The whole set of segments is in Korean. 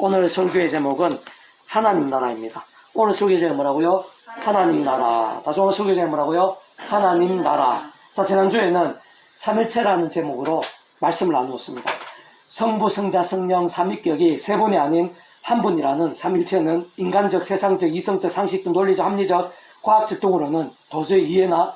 오늘 설교의 제목은 하나님 나라입니다. 오늘 설교 제목이 뭐라고요? 하나님 나라. 다시 오늘 설교 제목이 뭐라고요? 하나님 나라. 자, 지난주에는 삼일체라는 제목으로 말씀을 나누었습니다. 성부, 성자, 성령, 삼위격이 세 분이 아닌 한 분이라는 삼일체는 인간적, 세상적, 이성적, 상식적, 논리적, 합리적, 과학적 등으로는 도저히 이해나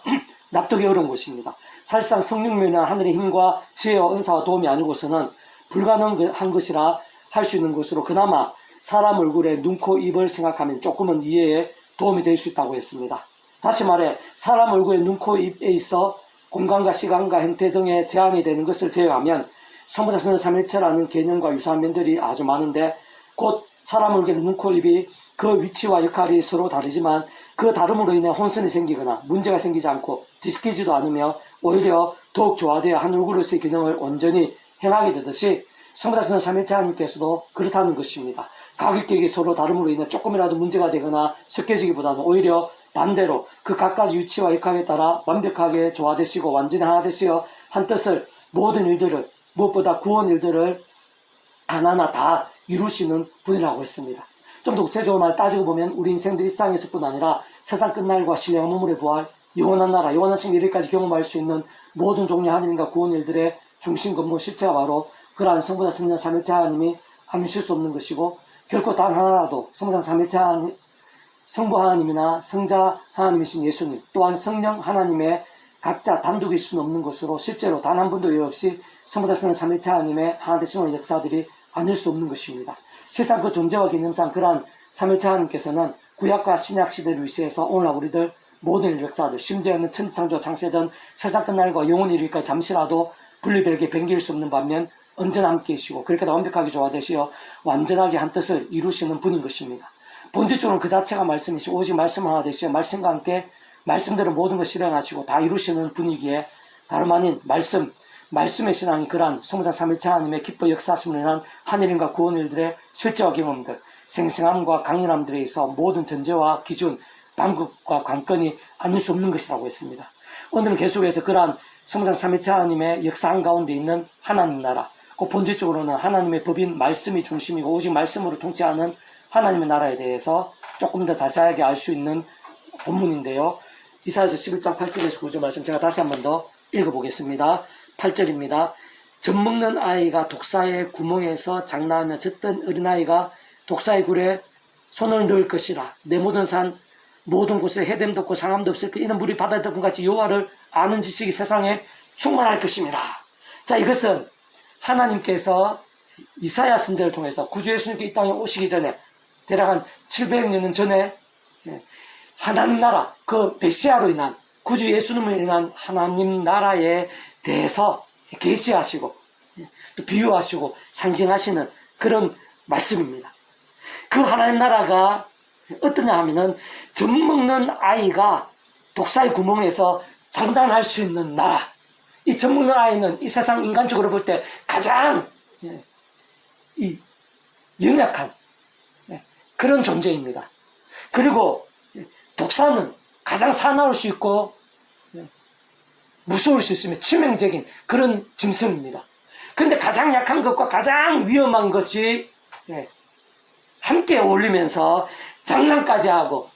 납득이 어려운 것입니다. 사실상 성령면이나 하늘의 힘과 지혜와 은사와 도움이 아니고서는 불가능한 것이라 할 수 있는 것으로 그나마 사람 얼굴에 눈, 코, 입을 생각하면 조금은 이해에 도움이 될 수 있다고 했습니다. 다시 말해 사람 얼굴에 눈, 코, 입에 있어 공간과 시간과 형태 등에 제한이 되는 것을 제외하면 성부자 성령 삼일체라는 개념과 유사한 면들이 아주 많은데 곧 사람 얼굴에 눈, 코, 입이 그 위치와 역할이 서로 다르지만 그 다름으로 인해 혼선이 생기거나 문제가 생기지 않고 뒤섞이지도 않으며 오히려 더욱 조화되어 한 얼굴로서의 기능을 온전히 행하게 되듯이 성부자 성령 삼일체 하나님께서도 그렇다는 것입니다. 가격격이 서로 다름으로 인해 조금이라도 문제가 되거나 섞여지기보다는 오히려 반대로 그 각각 위치와 역할에 따라 완벽하게 조화되시고 완전히 하나 되시어 한 뜻을 모든 일들을 무엇보다 구원 일들을 하나하나 다 이루시는 분이라고 했습니다. 좀 더 구체적으로 말 따지고 보면 우리 인생들 일상에서뿐 아니라 세상 끝날과 신령한 몸물의 부활, 영원한 나라, 영원한 생명 이르기까지 경험할 수 있는 모든 종류의 하나님과 구원 일들의 중심 근본 실체가 바로 그러한 성부자 성령 삼일체 하나님이 아니실 수 없는 것이고 결코 단 하나라도 성부자 삼일체 하나님, 성부 하나님이나 성자 하나님이신 예수님 또한 성령 하나님의 각자 단독일 수는 없는 것으로 실제로 단 한 분도 예외 없이 성부자 성령 삼일체 하나님의 하나 되시는 역사들이 아닐 수 없는 것입니다. 실상 그 존재와 개념상 그러한 삼일체 하나님께서는 구약과 신약 시대를 위시해서 오늘날 우리들 모든 역사들 심지어는 천지창조 창세전 세상 끝날과 영원히 이르기까지 잠시라도 분리별개 변기일 수 없는 반면 언제나 함께 계시고 그렇게도 완벽하게 조화되시어 완전하게 한 뜻을 이루시는 분인 것입니다. 본질적으로 그 자체가 말씀이시고 오직 말씀 하나 되시어 말씀과 함께 말씀대로 모든 것을 실행하시고 다 이루시는 분이기에 다름 아닌 말씀의 신앙이 그러한 성부자 삼일체 하나님의 기뻐 역사하심을 인한 하늘인과 구원 일들의 실제와 경험들 생생함과 강렬함들에 있어 모든 전제와 기준 방법과 관건이 아닐 수 없는 것이라고 했습니다. 오늘은 계속해서 그러한 성부자 삼일체 하나님의 역사 한가운데 있는 하나님 나라 그 본질적으로는 하나님의 법인 말씀이 중심이고 오직 말씀으로 통치하는 하나님의 나라에 대해서 조금 더 자세하게 알 수 있는 본문인데요. 이사야서 11장 8절에서 9절 말씀 제가 다시 한 번 더 읽어보겠습니다. 8절입니다. 젖먹는 아이가 독사의 구멍에서 장난하며 젖던 어린아이가 독사의 굴에 손을 넣을 것이라. 내 모든 산 모든 곳에 해됨도 없고 상함도 없을 것 이는 물이 바다에 덮은 같이 여호와를 아는 지식이 세상에 충만할 것입니다. 자, 이것은 하나님께서 이사야 선지자를 통해서 구주 예수님께 이 땅에 오시기 전에 대략 한 700년 전에 하나님 나라 그 메시아로 인한 구주 예수님을 인한 하나님 나라에 대해서 계시하시고 또 비유하시고 상징하시는 그런 말씀입니다. 그 하나님 나라가 어떠냐 하면은 젖먹는 아이가 독사의 구멍에서 장단할 수 있는 나라. 이 젖먹는 아이는 이 세상 인간적으로 볼 때 가장 이 연약한 그런 존재입니다. 그리고 독사는 가장 사나울 수 있고 무서울 수 있으며 치명적인 그런 짐승입니다. 그런데 가장 약한 것과 가장 위험한 것이 함께 어울리면서 장난까지 하고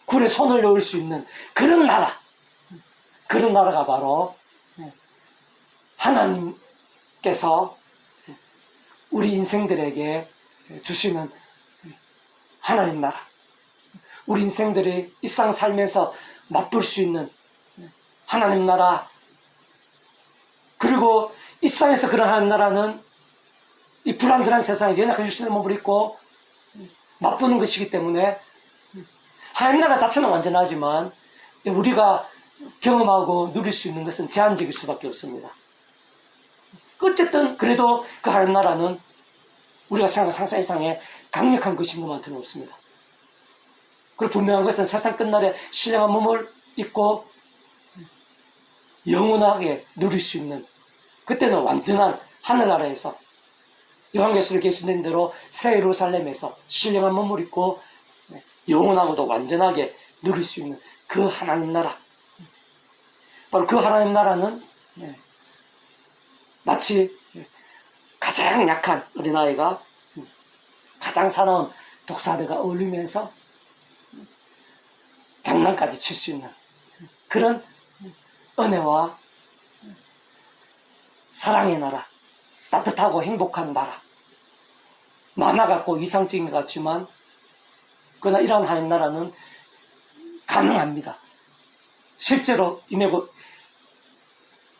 굴에 손을 넣을 수 있는 그런 나라. 그런 나라가 바로 하나님께서 우리 인생들에게 주시는 하나님 나라. 우리 인생들이 일상 살면서 맛볼 수 있는 하나님 나라. 그리고 일상에서 그런 하나님 나라는 이 불완전한 세상에 연약한 육신의 몸을 입고 맛보는 것이기 때문에 하나님 나라 자체는 완전하지만 우리가 경험하고 누릴 수 있는 것은 제한적일 수밖에 없습니다. 어쨌든 그래도 그 하나님 나라는 우리가 생각하는 상상 이상의 강력한 것인 것만 틀림없습니다. 그리고 분명한 것은 세상 끝날에 신령한 몸을 입고 영원하게 누릴 수 있는 그때는 완전한 하늘나라에서 요한계시록에 계시된 대로 새 예루살렘에서 신령한 몸을 입고 영원하고도 완전하게 누릴 수 있는 그 하나님 나라. 바로 그 하나님 나라는 마치 가장 약한 어린아이가 가장 사나운 독사들과 어울리면서 장난까지 칠 수 있는 그런 은혜와 사랑의 나라, 따뜻하고 행복한 나라, 만화 같고 이상적인 것 같지만 그러나 이러한 하나님 나라는 가능합니다. 실제로 임하고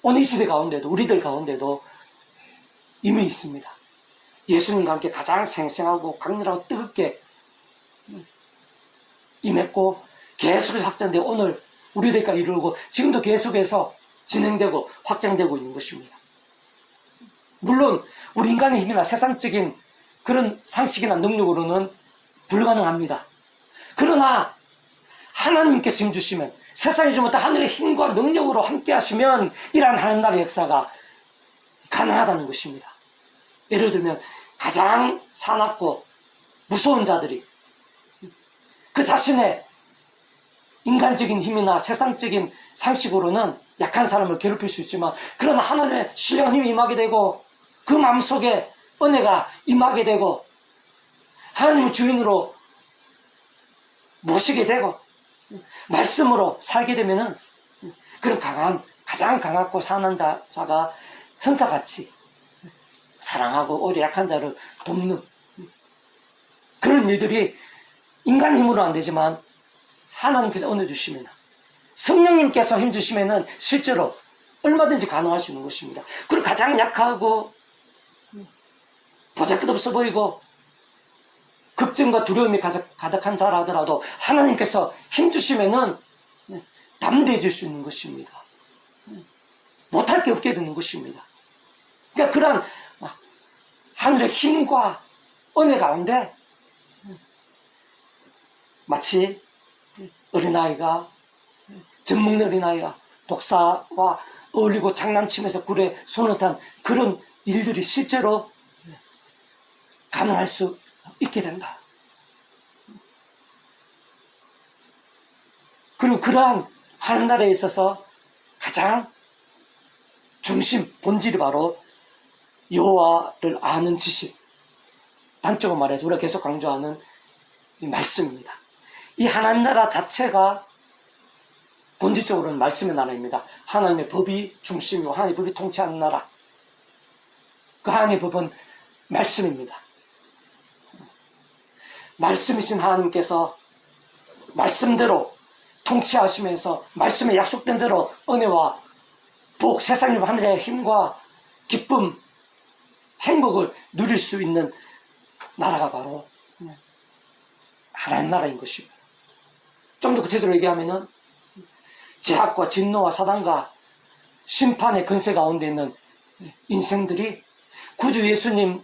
오늘 이 시대 가운데도 우리들 가운데도 이미 있습니다. 예수님과 함께 가장 생생하고 강렬하고 뜨겁게 임했고 계속해서 확장되고 오늘 우리들까지 이루고 지금도 계속해서 진행되고 확장되고 있는 것입니다. 물론 우리 인간의 힘이나 세상적인 그런 상식이나 능력으로는 불가능합니다. 그러나 하나님께서 힘주시면 세상이 주지 못한 하늘의 힘과 능력으로 함께 하시면 이러한 하나님 나라의 역사가 가능하다는 것입니다. 예를 들면 가장 사납고 무서운 자들이 그 자신의 인간적인 힘이나 세상적인 상식으로는 약한 사람을 괴롭힐 수 있지만 그러나 하나님의 신령한 힘이 임하게 되고 그 마음속에 은혜가 임하게 되고 하나님의 주인으로 모시게 되고 말씀으로 살게 되면은 그런 가장 강하고 선한 자가 천사같이 사랑하고 오히려 약한 자를 돕는 그런 일들이 인간 힘으로 안 되지만 하나님께서 은혜 주시면 성령님께서 힘 주시면은 실제로 얼마든지 가능할 수 있는 것입니다. 그리고 가장 약하고 보잘것없어 보이고 걱정과 두려움이 가득한 자라 하더라도 하나님께서 힘 주시면은 담대해질 수 있는 것입니다. 못할 게 없게 되는 것입니다. 그러니까 그런 하늘의 힘과 은혜 가운데 마치 어린아이가 젖먹는 어린아이가 독사와 어울리고 장난치면서 굴에 손을 탄 그런 일들이 실제로 가능할 수 있게 된다. 그리고 그러한 하나님 나라에 있어서 가장 중심, 본질이 바로 여호와를 아는 지식. 단적으로 말해서 우리가 계속 강조하는 이 말씀입니다. 이 하나님 나라 자체가 본질적으로는 말씀의 나라입니다. 하나님의 법이 중심이고 하나님의 법이 통치하는 나라. 그 하나님의 법은 말씀입니다. 말씀이신 하나님께서 말씀대로 통치하시면서 말씀에 약속된 대로 은혜와 복, 세상의 하늘의 힘과 기쁨, 행복을 누릴 수 있는 나라가 바로 하나님 나라인 것입니다. 좀 더 구체적으로 얘기하면은 제약과 진노와 사단과 심판의 근세 가운데 있는 인생들이 구주 예수님을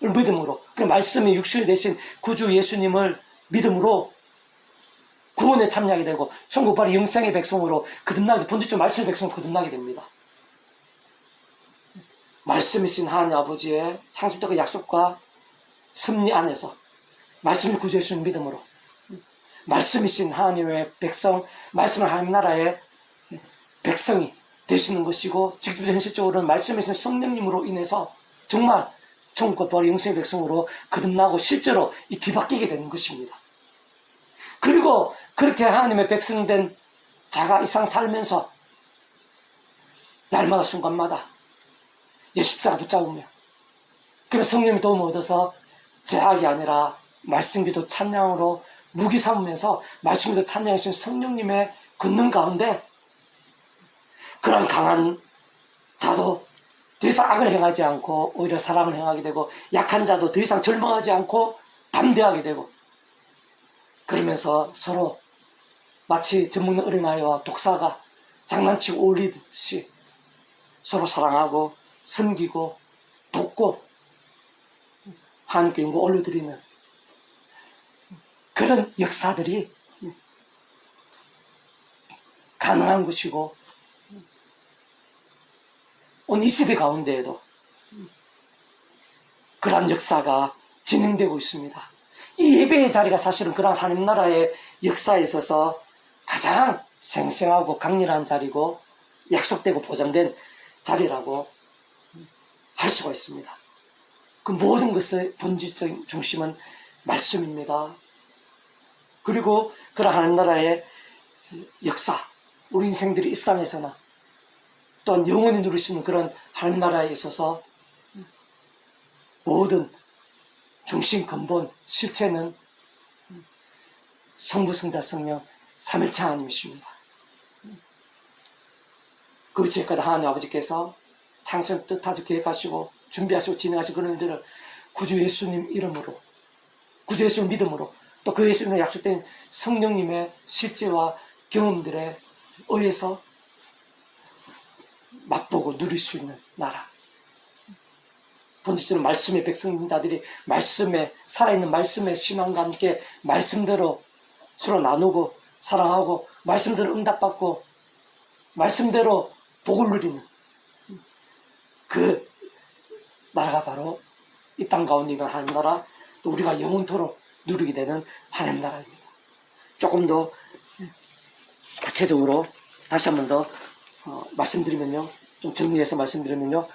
믿음으로, 그 말씀이 육신이 되신 구주 예수님을 믿음으로 구원에 참여하게 되고 천국 바로 영생의 백성으로 거듭나게 돼, 본질적 말씀의 백성으로 거듭나게 됩니다. 말씀이신 하나님 아버지의 창조적 그 약속과 섭리 안에서 말씀을 구주 예수님 믿음으로 말씀이신 하나님의 백성, 말씀을 하나님 나라의 백성이 되시는 것이고 직접적 현실적으로는 말씀이신 성령님으로 인해서 정말 천국과 바로 영생의 백성으로 거듭나고 실제로 이 뒤바뀌게 되는 것입니다. 그리고 그렇게 하나님의 백성된 자가 이 세상 살면서 날마다 순간마다 예수십자가 붙잡으며 그러면 성령의 도움을 얻어서 제약이 아니라 말씀기도 찬양으로 무기 삼으면서 말씀기도 찬양하신 성령님의 권능 가운데 그런 강한 자도 더 이상 악을 행하지 않고 오히려 사랑을 행하게 되고 약한 자도 더 이상 절망하지 않고 담대하게 되고 그러면서 서로 마치 젖먹는 어린아이와 독사가 장난치고 어울리듯이 서로 사랑하고 섬기고 돕고 하나님께 영광 올려드리는 그런 역사들이 가능한 것이고 오늘 이 시대 가운데에도 그러한 역사가 진행되고 있습니다. 이 예배의 자리가 사실은 그러한 하나님 나라의 역사에 있어서 가장 생생하고 강렬한 자리고 약속되고 보장된 자리라고 할 수가 있습니다. 그 모든 것의 본질적인 중심은 말씀입니다. 그리고 그런 하나님 나라의 역사, 우리 인생들이 이 땅에서나 또한 영원히 누릴 수 있는 그런 하나님 나라에 있어서 모든 중심 근본 실체는 성부, 성자, 성령 삼일체 하나님이십니다. 그 지금까지 하나님 아버지께서 창세를 뜻하시고 계획하시고 준비하시고 진행하신 그런 일들을 구주 예수님 이름으로, 구주 예수님 믿음으로, 또 그 예수님의 약속된 성령님의 실제와 경험들에 의해서 맛보고 누릴 수 있는 나라. 본질적으로 말씀의 백성자들이 말씀에, 살아있는 말씀의 신앙과 함께 말씀대로 서로 나누고 사랑하고 말씀대로 응답받고 말씀대로 복을 누리는 그 나라가 바로 이 땅 가운데 있는 하나님 나라, 또 우리가 영원토록 누리게 되는 하나님 나라입니다. 조금 더 구체적으로 다시 한 번 더 말씀드리면요, 좀 정리해서 말씀드리면요,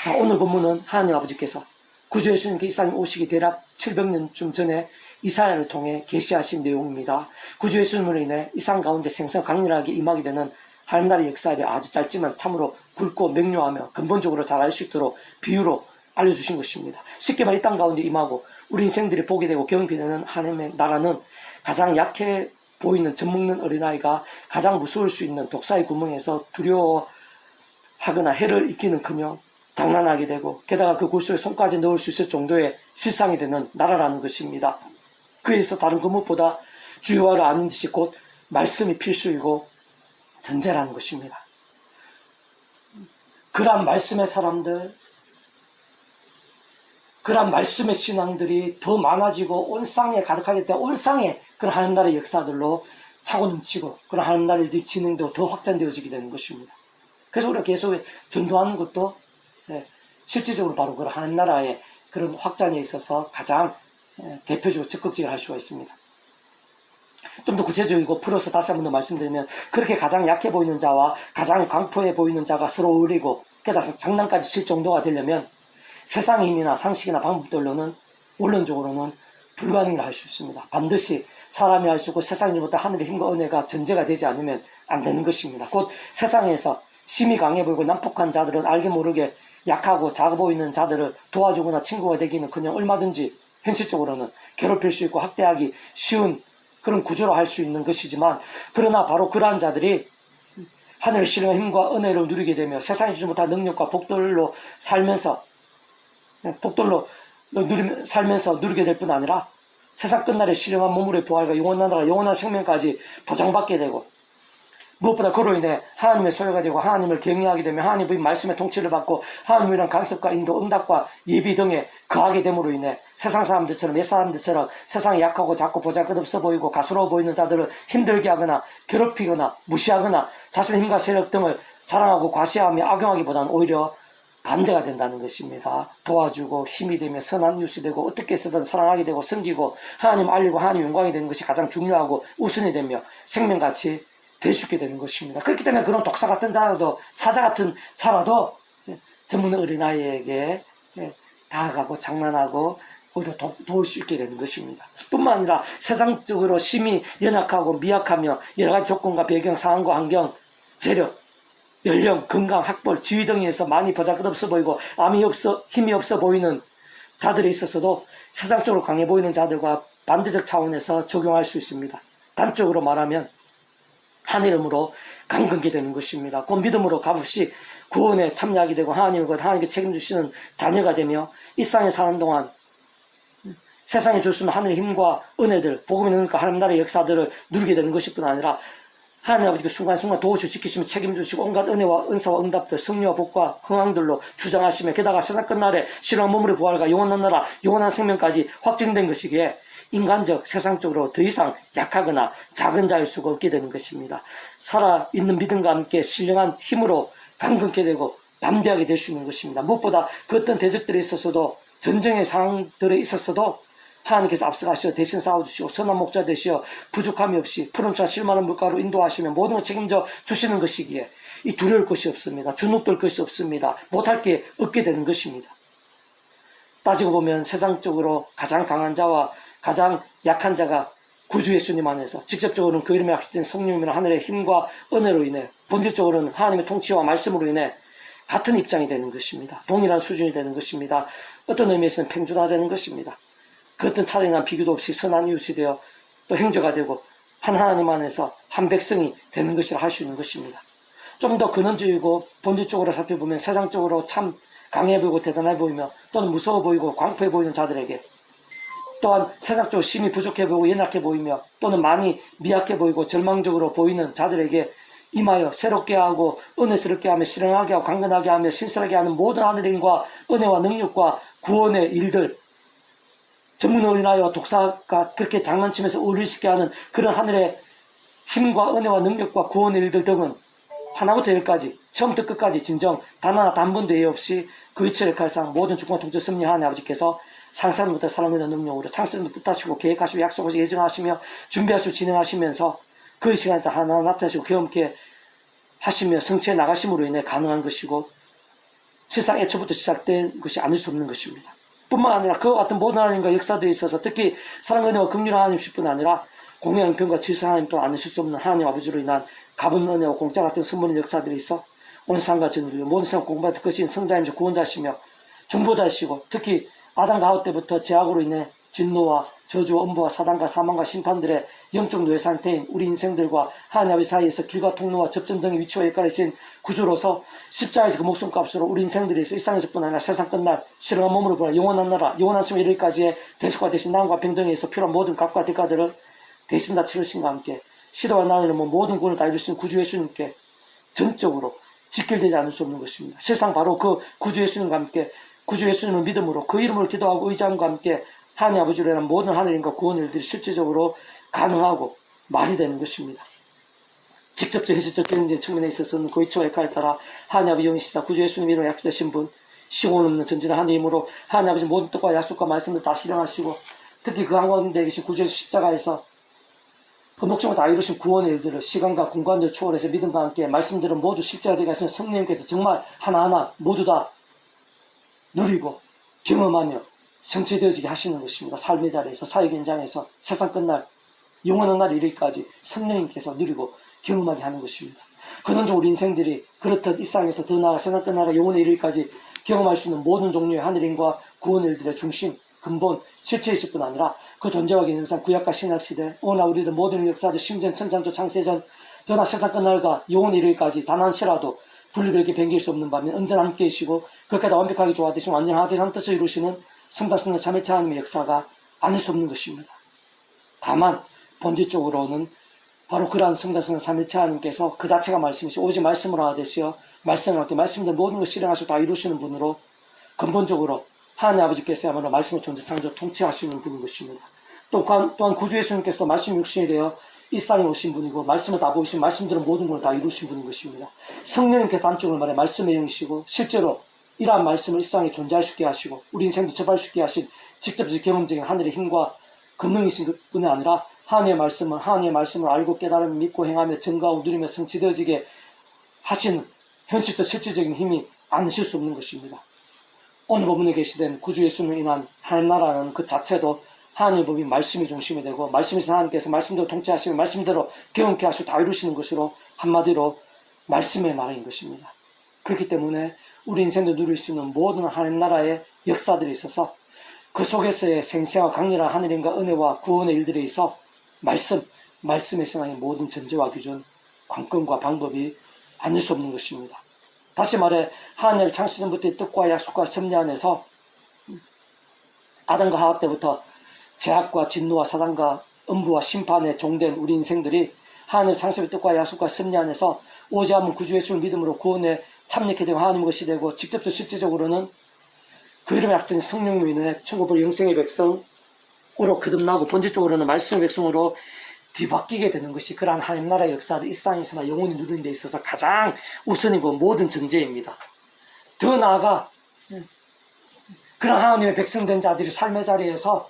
자, 오늘 본문은 하나님 아버지께서 구주 예수님께 이 땅에 오시기 대략 700년쯤 전에 이사야를 통해 계시하신 내용입니다. 구주 예수님으로 인해 이 땅 가운데 생선 강렬하게 임하게 되는 하나님 나라의 역사에 대해 아주 짧지만 참으로 굵고 명료하며 근본적으로 잘 알 수 있도록 비유로 알려주신 것입니다. 쉽게 말해 이 땅 가운데 임하고 우리 인생들이 보게 되고 경험이 되는 하나님의 나라는 가장 약해 보이는 젖먹는 어린아이가 가장 무서울 수 있는 독사의 구멍에서 두려워하거나 해를 입기는커녕 장난하게 되고 게다가 그 골수에 손까지 넣을 수 있을 정도의 실상이 되는 나라라는 것입니다. 그에서 다른 그 무엇보다 주요하를 아는 짓이 곧 말씀이 필수이고 전제라는 것입니다. 그러한 말씀의 사람들, 그러한 말씀의 신앙들이 더 많아지고 온 땅에 가득하게 되어 온 땅에 그런 하나님 나라의 역사들로 차고 넘치고 그런 하나님 나라의 일들이 진행되고 더 확장되어지게 되는 것입니다. 그래서 우리가 계속 전도하는 것도 실질적으로 바로 그런 하나님 나라의 그런 확장에 있어서 가장 대표적으로 적극적으로 할 수가 있습니다. 좀 더 구체적이고 풀어서 다시 한 번 더 말씀드리면, 그렇게 가장 약해 보이는 자와 가장 강포해 보이는 자가 서로 어울리고 게다가 장난까지 칠 정도가 되려면 세상의 힘이나 상식이나 방법들로는 원론적으로는 불가능이라 할 수 있습니다. 반드시 사람이 할 수 있고 세상이 못한 하늘의 힘과 은혜가 전제가 되지 않으면 안 되는 것입니다. 곧 세상에서 심히 강해 보이고 난폭한 자들은 알게 모르게 약하고 작아 보이는 자들을 도와주거나 친구가 되기는 그냥 얼마든지 현실적으로는 괴롭힐 수 있고 학대하기 쉬운 그런 구조로 할 수 있는 것이지만, 그러나 바로 그러한 자들이 하늘의 신령한 힘과 은혜를 누리게 되며 세상이 주지 못한 능력과 복들로 살면서 누리게 될 뿐 아니라 세상 끝날에 신령한 몸물의 부활과 영원한 나라, 영원한 생명까지 보장받게 되고, 무엇보다 그로 인해 하나님의 소유가 되고 하나님을 경외하게 되며 하나님의 말씀의 통치를 받고 하나님이란 간섭과 인도, 응답과 예비 등에 거하게 됨으로 인해 세상 사람들처럼, 옛 사람들처럼 세상에 약하고 작고 보잘것없어 보이고 가스로워 보이는 자들을 힘들게 하거나 괴롭히거나 무시하거나 자신의 힘과 세력 등을 자랑하고 과시하며 악용하기보다는 오히려 반대가 된다는 것입니다. 도와주고 힘이 되며 선한 이웃이 되고 어떻게 해서든 사랑하게 되고 섬기고 하나님 알리고 하나님 영광이 되는 것이 가장 중요하고 우선이 되며 생명같이 될 수 있게 되는 것입니다. 그렇기 때문에 그런 독사 같은 자라도, 사자 같은 자라도 젖먹는 어린아이에게 다가가고 장난하고 오히려 도울 수 있게 되는 것입니다. 뿐만 아니라 세상적으로 심히 연약하고 미약하며 여러 가지 조건과 배경, 상황과 환경, 재력, 연령, 건강, 학벌, 지위 등에서 많이 보잘것없어 보이고 힘이 없어 보이는 자들에 있어서도 세상적으로 강해 보이는 자들과 반대적 차원에서 적용할 수 있습니다. 단적으로 말하면 한 이름으로 강건케 되는 것입니다. 곧 믿음으로 값없이 구원에 참여하게 되고 하나님께 책임주시는 자녀가 되며 이 땅에 사는 동안 세상에 줄 수 있는 하늘의 힘과 은혜들, 복음의 능력과 하나님 나라의 역사들을 누리게 되는 것일 뿐 아니라 하나님 아버지께 순간순간 도우시고 지키시며 책임주시고 온갖 은혜와 은사와 응답들, 성령과 복과 흥황들로 주장하시며 게다가 세상 끝날에 신령한 몸물의 부활과 영원한 나라, 영원한 생명까지 확증된 것이기에 인간적, 세상적으로 더 이상 약하거나 작은 자일 수가 없게 되는 것입니다. 살아있는 믿음과 함께 신령한 힘으로 강건케 되고 담대하게 될 수 있는 것입니다. 무엇보다 그 어떤 대적들에 있어서도, 전쟁의 상황들에 있어서도 하나님께서 앞서가시어 대신 싸워주시고 선한 목자 되시어 부족함이 없이 푸른차 실만한 물가로 인도하시며 모든 걸 책임져 주시는 것이기에 이 두려울 것이 없습니다. 주눅들 것이 없습니다. 못할 게 없게 되는 것입니다. 따지고 보면 세상적으로 가장 강한 자와 가장 약한 자가 구주 예수님 안에서 직접적으로는 그 이름에 약속된 성령이나 하늘의 힘과 은혜로 인해 본질적으로는 하나님의 통치와 말씀으로 인해 같은 입장이 되는 것입니다. 동일한 수준이 되는 것입니다. 어떤 의미에서는 평준화 되는 것입니다. 그 어떤 차이나 비교도 없이 선한 이웃이 되어 또 형제가 되고 한 하나님 안에서 한 백성이 되는 것이라 할 수 있는 것입니다. 좀 더 근원적이고 본질적으로 살펴보면 세상적으로 참 강해 보이고 대단해 보이며 또는 무서워 보이고 광포해 보이는 자들에게 또한 세상적으로 심히 부족해 보이고 연약해 보이며 또는 많이 미약해 보이고 절망적으로 보이는 자들에게 임하여 새롭게 하고 은혜스럽게 하며 실행하게 하고 강건하게 하며 신실하게 하는 모든 하늘의 힘과 은혜와 능력과 구원의 일들 전문으로 인하여 독사가 그렇게 장난치면서 어리시게 하는 그런 하늘의 힘과 은혜와 능력과 구원의 일들 등은 하나부터 열까지 처음부터 끝까지 진정 단 하나 단번도 예외 없이 그 이치를 칼상 모든 주권과 통치 섭리하는 아버지께서 상상부터 사랑의 능력으로 창세전도 뜻하시고 계획하시고 약속하시고 예정하시며 준비하시고 진행하시면서 그 시간에 하나 나타나시고 경험케 하시며 성취해 나가심으로 인해 가능한 것이고 실상 애초부터 시작된 것이 아닐 수 없는 것입니다. 뿐만 아니라 그와 같은 모든 하나님과 역사들에 있어서 특히 사랑과 은혜와 긍휼한 하나님뿐 아니라 공의 형편과 질서 하나님 또한 아니실 수 없는 하나님 아버지로 인한 값은 은혜와 공짜 같은 선물의 역사들이 있어 온 세상과 전우리요 모든 세상 공부할 것인 성자이시며 구원자시며 중보자이시고 특히 아담과 하와 때부터 죄악으로 인해 진노와 저주, 엄부와 사단과 사망과 심판들의 영적 노예 상태인 우리 인생들과 하나님 아버지 사이에서 길과 통로와 접점 등의 위치와 역할을 하신 구주로서 십자가에서 그 목숨값으로 우리 인생들이 일상에서뿐 아니라 세상 끝날 실험한 몸으로 보라 영원한 나라 영원한 숨에 이르기까지의 대속과 대신 나음과 평등에서 필요한 모든 값과 대가들을 대신 다 치르신과 함께 시대와 나를 넘어 모든 구원을 다 이루신 구주 예수님께 전적으로 직결되지 않을 수 없는 것입니다. 실상 바로 그 구주 예수님과 함께 구주 예수님을 믿음으로 그 이름으로 기도하고 의지함과 함께 하나님 아버지로 인한 모든 하늘인과 구원의 일들이 실질적으로 가능하고 말이 되는 것입니다. 직접적 현실적 경쟁 측면에 있어서는 그 이치와 역할에 따라 하나님 아버지 영이시자 구주 예수님 이름으로 약속되신 분 시공 없는 전진한 하나님 힘으로 하나님 아버지 모든 뜻과 약속과 말씀을 다 실행하시고 특히 그 한가운데 계신 구주 예수 십자가에서 그 목적을 다 이루신 구원의 일들을 시간과 공간을 초월해서 믿음과 함께 말씀들은 모두 실제가 되게 하시는 성령님께서 정말 하나하나 모두 다 누리고 경험하며 성취되어지게 하시는 것입니다. 삶의 자리에서 사역 현장에서 세상 끝날 영원한 날 이르기까지 성령님께서 누리고 경험하게 하는 것입니다. 근원적으로 우리 인생들이 그렇듯 이 땅에서 더 나아가 세상 끝나가 영원에 이르기까지 경험할 수 있는 모든 종류의 하늘인과 구원의 일들의 중심 근본, 실체이실 뿐 아니라 그 존재와 개념상 구약과 신약 시대, 오나 우리들 모든 역사들 심전, 천창조, 창세전, 저나 세상 끝날과 영원에 이르기까지 단 한 시라도 분리되게 변길 수 없는 반면 언제나 함께 계시고 그렇게 다 완벽하게 조화되신 완전 하나되신 한 뜻을 이루시는 성달성의 삼위체 하나님의 역사가 아닐 수 없는 것입니다. 다만 본질적으로는 바로 그러한 성달성의 삼위체 하나님께서 그 자체가 말씀이시고 오직 말씀으로 하나 되시어 말씀을 함께 말씀들 모든 걸 실행하시고 다 이루시는 분으로 근본적으로 하나님 아버지께서야말로 말씀을 존재 창조 통치하시는 분인 것입니다. 또한 구주 예수님께서도 말씀 육신이 되어 이 땅에 오신 분이고 말씀을 다 보이신 말씀들은 모든 걸 다 이루신 분인 것입니다. 성령님께서 한쪽을 말해 말씀의 영이시고 실제로 이러한 말씀을 이 땅에 존재할 수 있게 하시고 우리 인생도 접할 수 있게 하신 직접적 경험적인 하늘의 힘과 권능이신 뿐이 아니라 하나님의 말씀을 알고 깨달으며 믿고 행하며 증거하고 누리며 성취되어지게 하시는 현실적 실질적인 힘이 아니실 수 없는 것입니다. 오늘 본문에 계시된 구주 예수님을 인한 하나님 나라는 그 자체도 하나님의 법이 말씀이 중심이 되고 말씀에서 하나님께서 말씀대로 통치하시며 말씀대로 경험케 하시고 다 이루시는 것으로 한마디로 말씀의 나라인 것입니다. 그렇기 때문에 우리 인생도 누릴 수 있는 모든 하나님 나라의 역사들이 있어서 그 속에서의 생생한 강렬한 하늘인과 은혜와 구원의 일들에 있어 말씀의 신앙의 모든 전제와 기준, 관건과 방법이 아닐 수 없는 것입니다. 다시 말해 하나님의 창세전부터의 뜻과 약속과 섭리 안에서 아담과 하와 때부터 죄악과 진노와 사단과 음부와 심판에 종된 우리 인생들이 하나님의 창세의 뜻과 약속과 섭리 안에서 오지않은 구주 예수를 믿음으로 구원에 참여하게 되고 하나님 것이 되고 직접적 실질적으로는 그 이름에 약된 성령으로 인해 천국을 영생의 백성으로 거듭나고 본질적으로는 말씀의 백성으로 뒤바뀌게 되는 것이 그러한 하나님 나라의 역사를 이 땅에서나 영원히 누리는 데 있어서 가장 우선이고 모든 전제입니다. 더 나아가 그런 하나님의 백성된 자들이 삶의 자리에서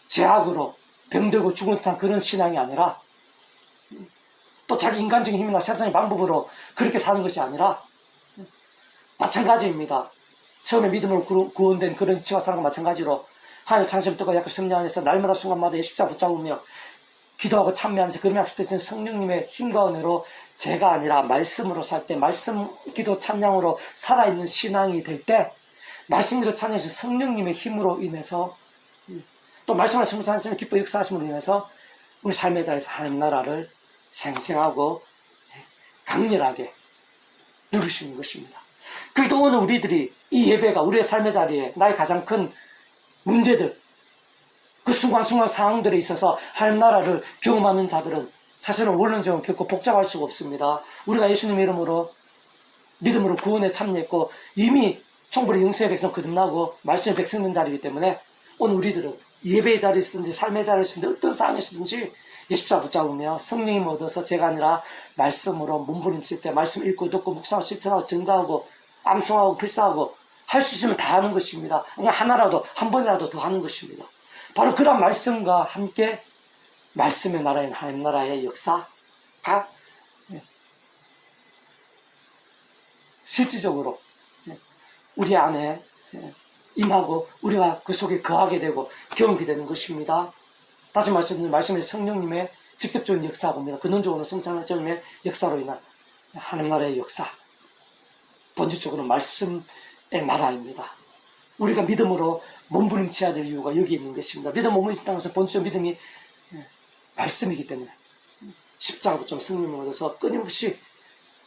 죄악으로 병들고 죽은 듯한 그런 신앙이 아니라 또 자기 인간적인 힘이나 세상의 방법으로 그렇게 사는 것이 아니라 마찬가지입니다. 처음에 믿음으로 구원된 그런 지와 사람과 마찬가지로 하나님 창세부터 뜻과 약속 성령 안에서 날마다 순간마다 십자가 붙잡으며 기도하고 참여하면서 그러면 합숙되신 성령님의 힘과 은혜로 제가 아니라 말씀으로 살 때, 말씀, 기도, 찬양으로 살아있는 신앙이 될 때, 말씀, 기도, 찬양하신 성령님의 힘으로 인해서 또 말씀을 성사하시면 기뻐 역사하심으로 인해서 우리 삶의 자리에서 하나님 나라를 생생하고 강렬하게 누리시는 것입니다. 그래도 오늘 우리들이 이 예배가 우리의 삶의 자리에 나의 가장 큰 문제들, 그 순간순간 상황들에 있어서 하나님 나라를 경험하는 자들은 사실은 원론적으로 결코 복잡할 수가 없습니다. 우리가 예수님 이름으로 믿음으로 구원에 참여했고 이미 충분히 영생의 백성 거듭나고 말씀의 백성된 자리이기 때문에 오늘 우리들은 예배의 자리에서든지 삶의 자리에서든지 어떤 상황에서든지 예수자 붙잡으며 성령님 얻어서 제가 아니라 말씀으로 몸부림칠 때 말씀 읽고 듣고 묵상하고 실천하고 증가하고 암송하고 필사하고 할 수 있으면 다 하는 것입니다. 그냥 하나라도 한 번이라도 더 하는 것입니다. 바로 그런 말씀과 함께 말씀의 나라인 하나님 나라의 역사가 실질적으로 우리 안에 임하고 우리가 그 속에 거하게 되고 경험이 되는 것입니다. 다시 말씀드리면 말씀의 성령님의 직접적인 역사가 봅니다. 근원적으로 성찬의 역사로 인한 하나님 나라의 역사, 본질적으로 말씀의 나라입니다. 우리가 믿음으로 몸부림쳐야 될 이유가 여기 있는 것입니다. 믿음 몸부림치다는 것은 본질적 믿음이 말씀이기 때문에 십자가부터 성령을 얻어서 끊임없이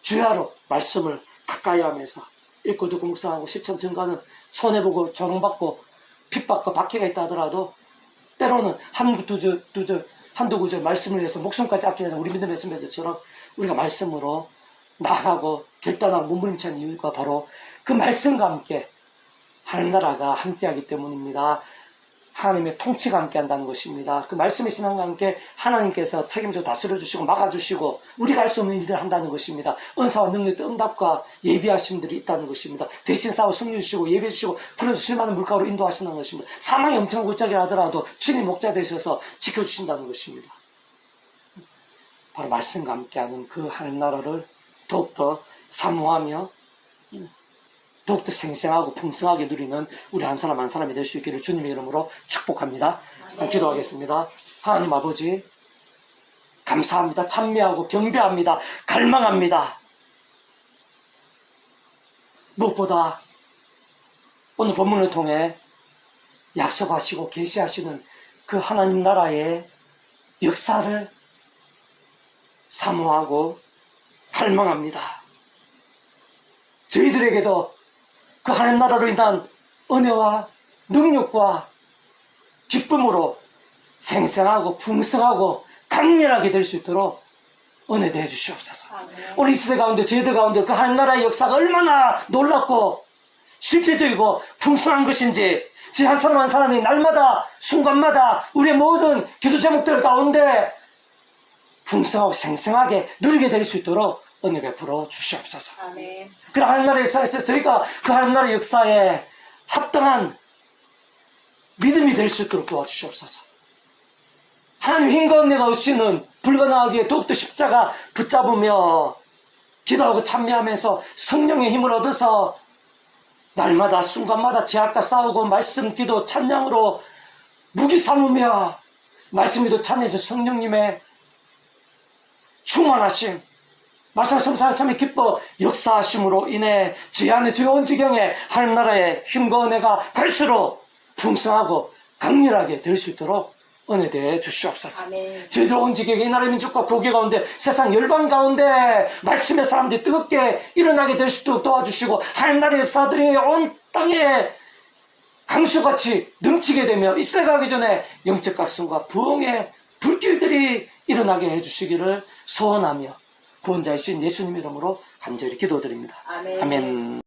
주야로 말씀을 가까이 하면서 읽고 듣고 묵상하고 실천 증거하는 손해보고 조롱받고 핍박과 박해가 있다 하더라도 때로는 한두 구절 말씀을 위해서 목숨까지 아끼는 우리 믿음의 선배들처럼 우리가 말씀으로 나아가고 결단하고 몸부림치는 이유가 바로 그 말씀과 함께 하나님 나라가 함께하기 때문입니다. 하나님의 통치가 함께한다는 것입니다. 그 말씀의 신앙과 함께 하나님께서 책임져 다스려주시고 막아주시고 우리가 할 수 없는 일들을 한다는 것입니다. 은사와 능력, 응답과 예비하심들이 있다는 것입니다. 대신 싸워 승리 주시고 예비해 주시고 풀어주실 만한 물가로 인도하시는 것입니다. 사망이 엄청난 골짜기라 하더라도 친히 목자 되셔서 지켜주신다는 것입니다. 바로 말씀과 함께하는 그 하나님 나라를 더욱더 사모하며 더욱더 생생하고 풍성하게 누리는 우리 한 사람 한 사람이 될 수 있기를 주님의 이름으로 축복합니다. 기도하겠습니다. 하나님 아버지 감사합니다. 찬미하고 경배합니다. 갈망합니다. 무엇보다 오늘 본문을 통해 약속하시고 계시하시는 그 하나님 나라의 역사를 사모하고 갈망합니다. 저희들에게도 그 하나님 나라로 인한 은혜와 능력과 기쁨으로 생생하고 풍성하고 강렬하게 될 수 있도록 은혜 대해 주시옵소서. 오늘 이 시대 가운데 저희들 가운데 그 하나님 나라의 역사가 얼마나 놀랍고 실질적이고 풍성한 것인지 저 한 사람 한 사람이 날마다 순간마다 우리의 모든 기도 제목들 가운데 풍성하고 생생하게 누리게 될 수 있도록 은혜 베풀어 주시옵소서. 아멘. 그 하나님 나라의 역사에서 저희가 그 하나님 나라의 역사에 합당한 믿음이 될 수 있도록 도와주시옵소서. 하나님 힘과 은혜가 없이는 불가능하게 더욱더 십자가 붙잡으며 기도하고 참여하면서 성령의 힘을 얻어서 날마다 순간마다 죄악과 싸우고 말씀 기도 찬양으로 무기 삼으며 말씀 기도 찬양해서 성령님의 충만하심 말씀 성사를 참에 기뻐 역사하심으로 인해 주의 안에 주의 온 지경에 하나님 나라의 힘과 은혜가 갈수록 풍성하고 강렬하게 될 수 있도록 은혜 대해 주시옵소서. 아멘. 저희들 온 지경에 이 나라의 민족과 교계 가운데 세상 열방 가운데 말씀의 사람들이 뜨겁게 일어나게 될 수 있도록 도와주시고 하나님 나라의 역사들이 온 땅에 강수같이 넘치게 되며 이 시대 가기 전에 영적 각성과 부흥의 불길들이 일어나게 해주시기를 소원하며 구원자이신 예수님 이름으로 간절히 기도드립니다. 아멘. 아멘.